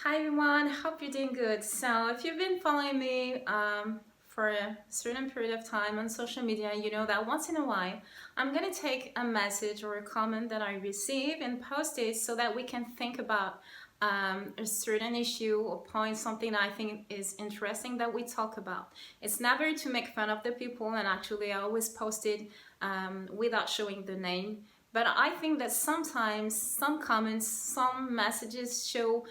Hi everyone, hope you're doing good. So if you've been following me for a certain period of time on social media, you know that once in a while I'm gonna take a message or a comment that I receive and post it so that we can think about a certain issue or point, something that I think is interesting that we talk about. It's never to make fun of the people, and actually I always post it without showing the name. But I think that sometimes some comments, some messages show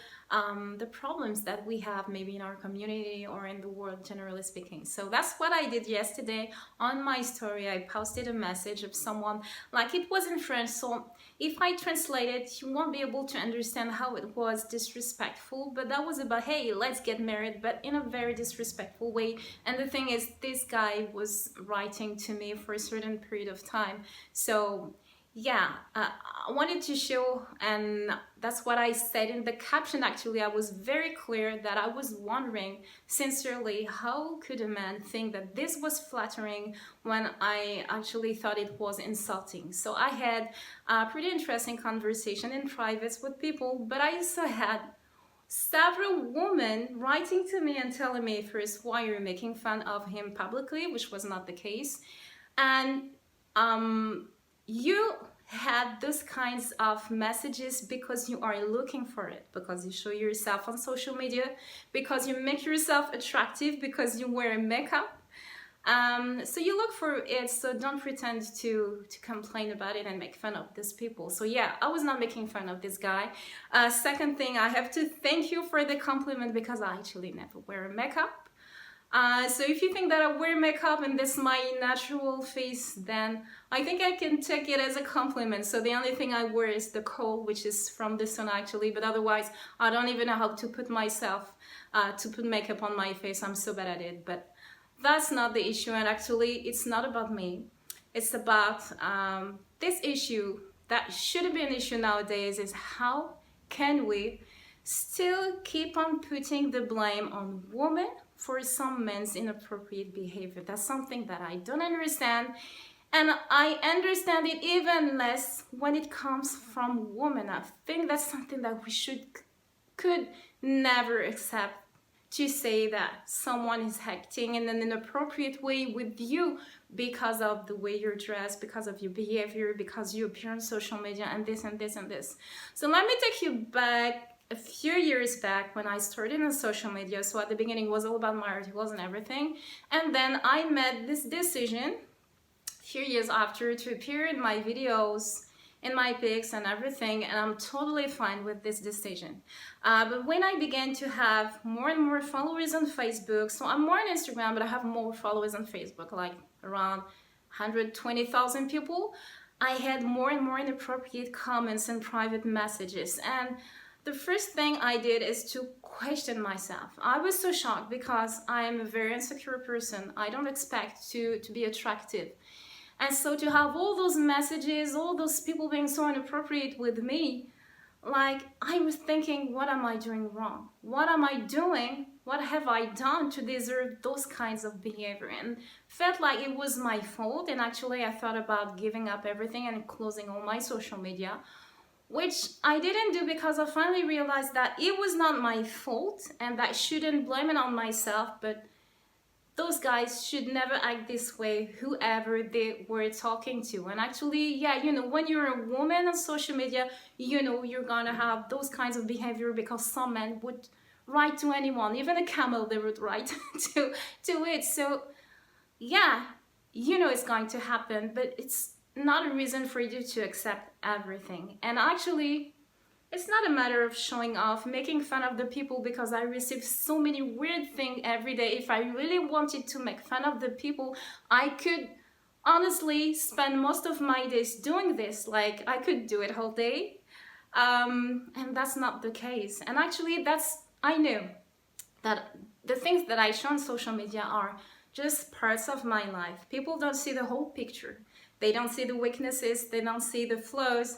the problems that we have maybe in our community or in the world, generally speaking. So that's what I did yesterday on my story. I posted a message of someone, like it was in French, so if I translate it, you won't be able to understand how it was disrespectful, but that was about, hey, let's get married, but in a very disrespectful way. And the thing is, this guy was writing to me for a certain period of time. So yeah, I wanted to show, and that's what I said in the caption. Actually, I was very clear that I was wondering sincerely, how could a man think that this was flattering when I actually thought it was insulting? So I had a pretty interesting conversation in private with people, but I also had several women writing to me and telling me first, why you're making fun of him publicly, which was not the case, and you had those kinds of messages because you are looking for it, because you show yourself on social media, because you make yourself attractive, because you wear makeup. So you look for it, so don't pretend to complain about it and make fun of these people. So yeah, I was not making fun of this guy. Second thing, I have to thank you for the compliment because I actually never wear makeup. So if you think that I wear makeup and this is my natural face, then I think I can take it as a compliment. So the only thing I wear is the kohl, which is from the sun actually, but otherwise I don't even know how to put makeup on my face. I'm so bad at it, but that's not the issue. And actually it's not about me. It's about this issue that should be an issue nowadays, is how can we still keep on putting the blame on women for some men's inappropriate behavior. That's something that I don't understand, and I understand it even less when it comes from women. I think that's something that we could never accept, to say that someone is acting in an inappropriate way with you because of the way you're dressed, because of your behavior, because you appear on social media, and this and this and this. So let me take you back a few years back when I started on social media. So at the beginning it was all about my articles and everything, and then I made this decision a few years after to appear in my videos, in my pics and everything, and I'm totally fine with this decision. But when I began to have more and more followers on Facebook, so I'm more on Instagram, but I have more followers on Facebook, like around 120,000 people, I had more and more inappropriate comments and private messages. And the first thing I did is to question myself. I was so shocked because I am a very insecure person. I don't expect to be attractive. And so to have all those messages, all those people being so inappropriate with me, like I was thinking, what am I doing wrong? What am I doing? What have I done to deserve those kinds of behavior? And felt like it was my fault. And actually I thought about giving up everything and closing all my social media, which I didn't do because I finally realized that it was not my fault and that I shouldn't blame it on myself, but those guys should never act this way, whoever they were talking to. And actually, yeah, you know, when you're a woman on social media, you know, you're gonna have those kinds of behavior because some men would write to anyone, even a camel they would write to it. So yeah, you know it's going to happen, but it's not a reason for you to accept everything. And actually, it's not a matter of showing off, making fun of the people, because I receive so many weird things every day. If I really wanted to make fun of the people, I could honestly spend most of my days doing this. Like, I could do it whole day. And that's not the case. And actually, I know that the things that I show on social media are just parts of my life. People don't see the whole picture. They don't see the weaknesses, they don't see the flaws.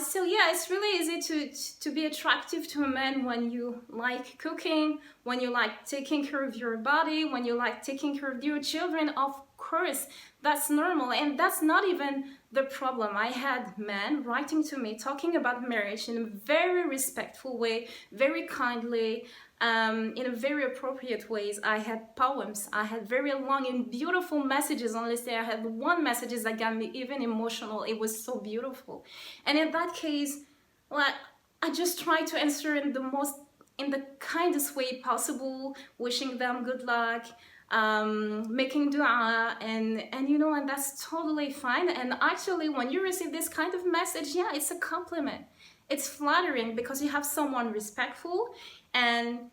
So yeah, it's really easy to be attractive to a man when you like cooking, when you like taking care of your body, when you like taking care of your children. Of course, that's normal, and that's not even the problem. I had men writing to me talking about marriage in a very respectful way, very kindly, in a very appropriate ways. I had poems, I had very long and beautiful messages. Honestly, I had one messages that got me even emotional. It was so beautiful. And in that case, like, I just try to answer in the kindest way possible, wishing them good luck, making dua, and and that's totally fine. And actually, when you receive this kind of message, yeah, it's a compliment. It's flattering because you have someone respectful and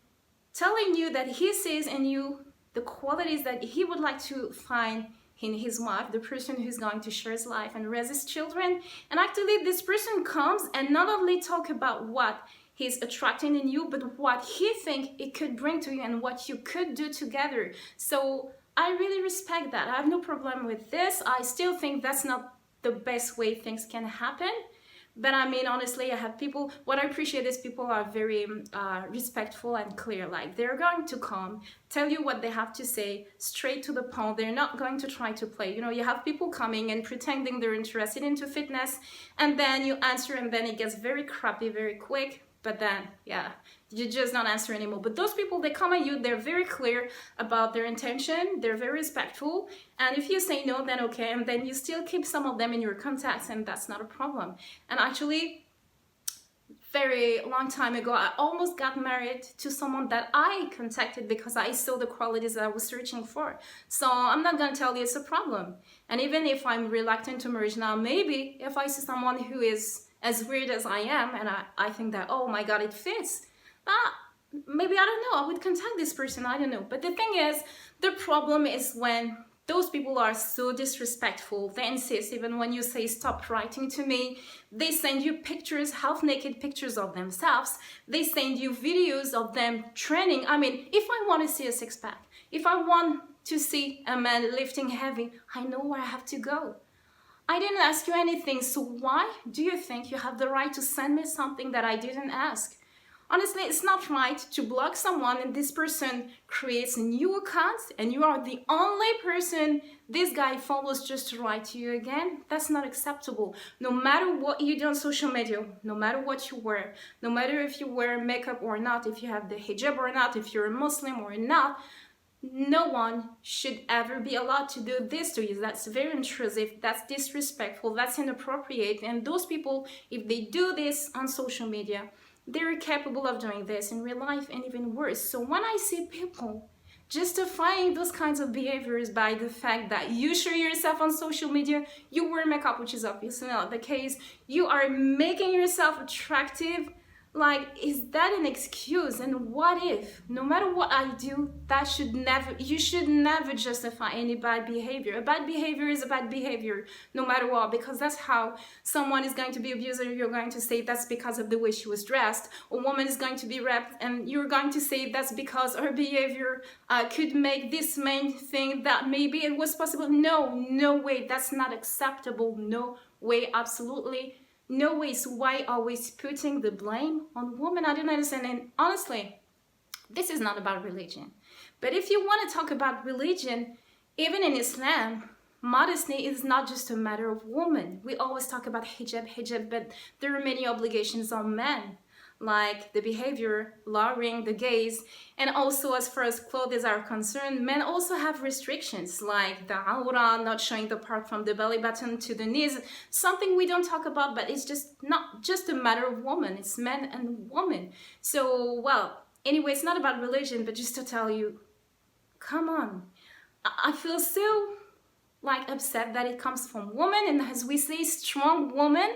telling you that he sees in you the qualities that he would like to find in his wife, the person who's going to share his life and raise his children. And actually, this person comes and not only talk about what he's attracting in you, but what he think it could bring to you and what you could do together. So I really respect that. I have no problem with this. I still think that's not the best way things can happen. But I mean, honestly, I have people, what I appreciate is people are very respectful and clear. Like, they're going to come, tell you what they have to say, straight to the point. They're not going to try to play. You have people coming and pretending they're interested into fitness, and then you answer, and then it gets very crappy very quick. But then, yeah, you just not answer anymore. But those people, they come at you, they're very clear about their intention, they're very respectful. And if you say no, then okay, and then you still keep some of them in your contacts, and that's not a problem. And actually, very long time ago, I almost got married to someone that I contacted because I saw the qualities that I was searching for. So I'm not gonna tell you it's a problem. And even if I'm reluctant to marriage now, maybe if I see someone who is as weird as I am, and I think that, oh my God, it fits, maybe, I don't know, I would contact this person, I don't know. But the thing is, the problem is when those people are so disrespectful. They insist, even when you say stop writing to me, they send you pictures, half naked pictures of themselves. They send you videos of them training. I mean, if I want to see a six-pack, if I want to see a man lifting heavy, I know where I have to go. I didn't ask you anything, so why do you think you have the right to send me something that I didn't ask? Honestly, it's not right to block someone and this person creates a new account and you are the only person this guy follows just to write to you again. That's not acceptable. No matter what you do on social media, no matter what you wear, no matter if you wear makeup or not, if you have the hijab or not, if you're a Muslim or not, no one should ever be allowed to do this to you. That's very intrusive, that's disrespectful, that's inappropriate. And those people, if they do this on social media, they're capable of doing this in real life and even worse. So when I see people justifying those kinds of behaviors by the fact that you show yourself on social media, you wear makeup, which is obviously not the case, you are making yourself attractive, like, is that an excuse? And what if, no matter what I do, you should never justify any bad behavior. A bad behavior is a bad behavior, no matter what, because that's how someone is going to be abused, and you're going to say that's because of the way she was dressed. A woman is going to be raped, and you're going to say that's because her behavior could make this man think that maybe it was possible. No way, that's not acceptable. No way, absolutely no way. So why always putting the blame on women? I don't understand. And honestly, this is not about religion. But if you want to talk about religion, even in Islam, modesty is not just a matter of women. We always talk about hijab, but there are many obligations on men, like the behavior, lowering the gaze, and also as far as clothes are concerned, men also have restrictions like the awra, not showing the part from the belly button to the knees, something we don't talk about, but it's just not just a matter of women, it's men and women. So, well, anyway, it's not about religion, but just to tell you, come on. I feel so upset that it comes from women, and as we say, strong women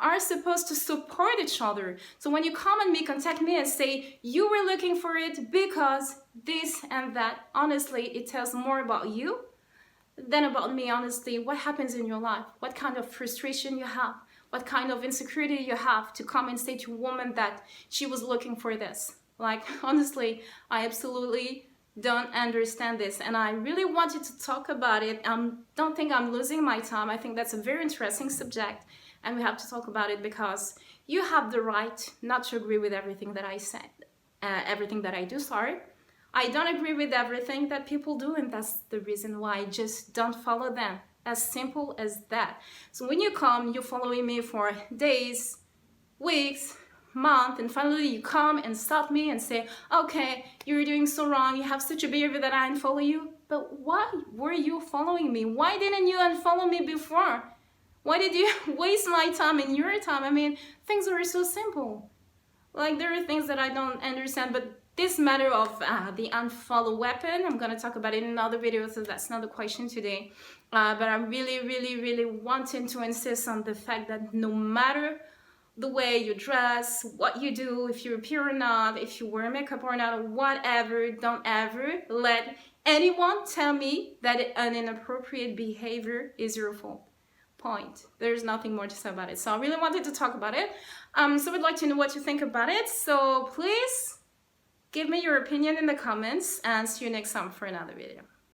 are supposed to support each other. So when you come and contact me and say you were looking for it because this and that, honestly, it tells more about you than about me. Honestly, what happens in your life, what kind of frustration you have, what kind of insecurity you have to come and say to a woman that she was looking for this. Honestly, I absolutely don't understand this, and I really wanted to talk about it. Don't think I'm losing my time. I think that's a very interesting subject, and we have to talk about it because you have the right not to agree with everything that I said, everything that I do, sorry. I don't agree with everything that people do, and that's the reason why I just don't follow them. As simple as that. So when you come, you're following me for days, weeks, month, and finally you come and stop me and say, okay, you're doing so wrong, you have such a behavior that I unfollow you. But why were you following me? Why didn't you unfollow me before? Why did you waste my time and your time? I mean, things were so simple. Like, there are things that I don't understand, but this matter of the unfollow weapon, I'm going to talk about it in another video, so that's not the question today. But I'm really wanting to insist on the fact that no matter the way you dress, what you do, if you appear or not, if you wear makeup or not, or whatever, don't ever let anyone tell me that an inappropriate behavior is your fault. Point. There's nothing more to say about it. So I really wanted to talk about it. So I'd like to know what you think about it. So please give me your opinion in the comments, and see you next time for another video.